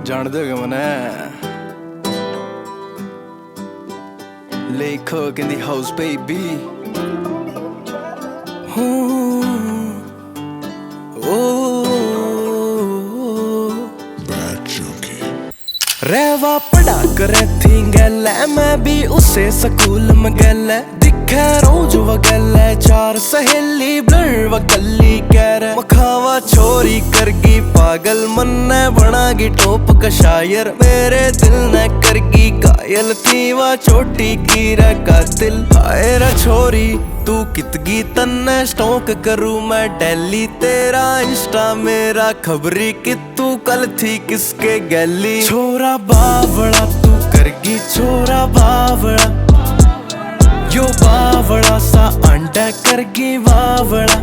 जान दोगे मने Lay Cook in the house baby रहवा पढ़ा करे थी गल मैं भी उसे स्कूल में गल दिखे रोज वगल चार सहेली ब्लर वगली कर मखावा छोरी करगी पागल मन ने बनागी टोप का शायर मेरे दिल ने करगी कायल थी वा छोटी की कातिल हाय रा छोरी तू कितगी तन्ने स्टॉक करूँ मैं दिल्ली तेरा इंस्टा मेरा खबरी कि तू कल थी किसके गैली छोरा बावड़ा तू करगी छोरा बावड़ा यो बावड़ा सा अंडा करगी बावड़ा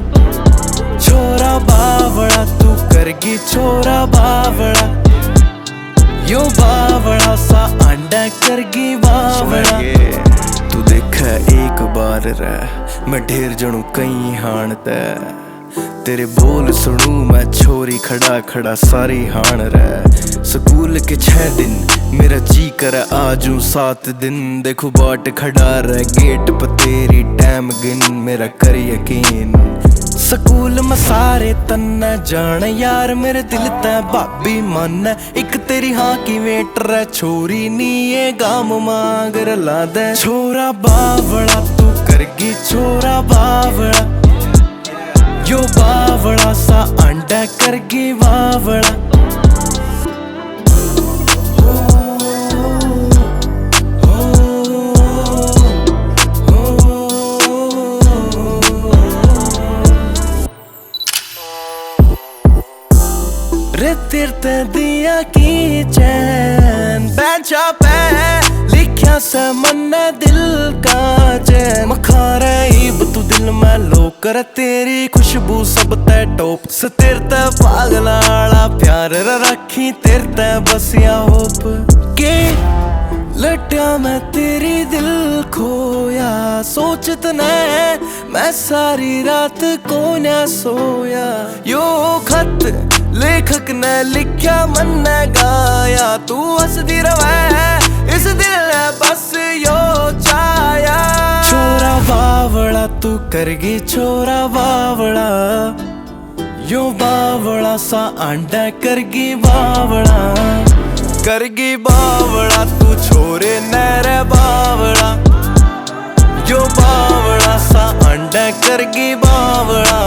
छोरा बावड़ा तू करगी छोरा बावड़ा यो बावड़ा सा अंडा करगी बावड़ा तू देखा एक बार रह मैं ढेर जनू कई हाणता तेरे बोल सुनू मैं छोरी खड़ा खड़ा सारी हाण रह स्कूल के 6 दिन मेरा जी कर आजू 7 दिन देखो बाट खड़ा रह गेट पर तेरी टाइम गिन मेरा कर यकीन स्कूल में सारे तन्ना जान यार मेरे दिल तै भाभी मन एक तेरी हाँ की वेटर है छोरी नी ये गाम मांगर ला दे छोरा बावड़ा तू करगी छोरा बावड़ा यो बावड़ा सा अंडा करगी बावड़ा रे तेरे दिया की चैन बेंचा पे लिखा से मन दिल का चैन मखारे ईब तू दिल में लो कर तेरी खुशबू सब ते टॉप से तेरे ते पागलाला प्यार रखी तेरे ते बसिया होप के लट्या मैं तेरी दिल खोया सोचत ने मैं सारी रात को न सोया यो खत लेखक ने लिखा मन ने गाया तू हंसदी रवे इस दिल ने बस यो चाया छोरा बावड़ा तू करगी छोरा बावड़ा यो बावड़ा सा अंडा करगी बावड़ा करगी बावड़ा तू छोरे नरे बावड़ा यो बावड़ा सा अंडा करगी बावड़ा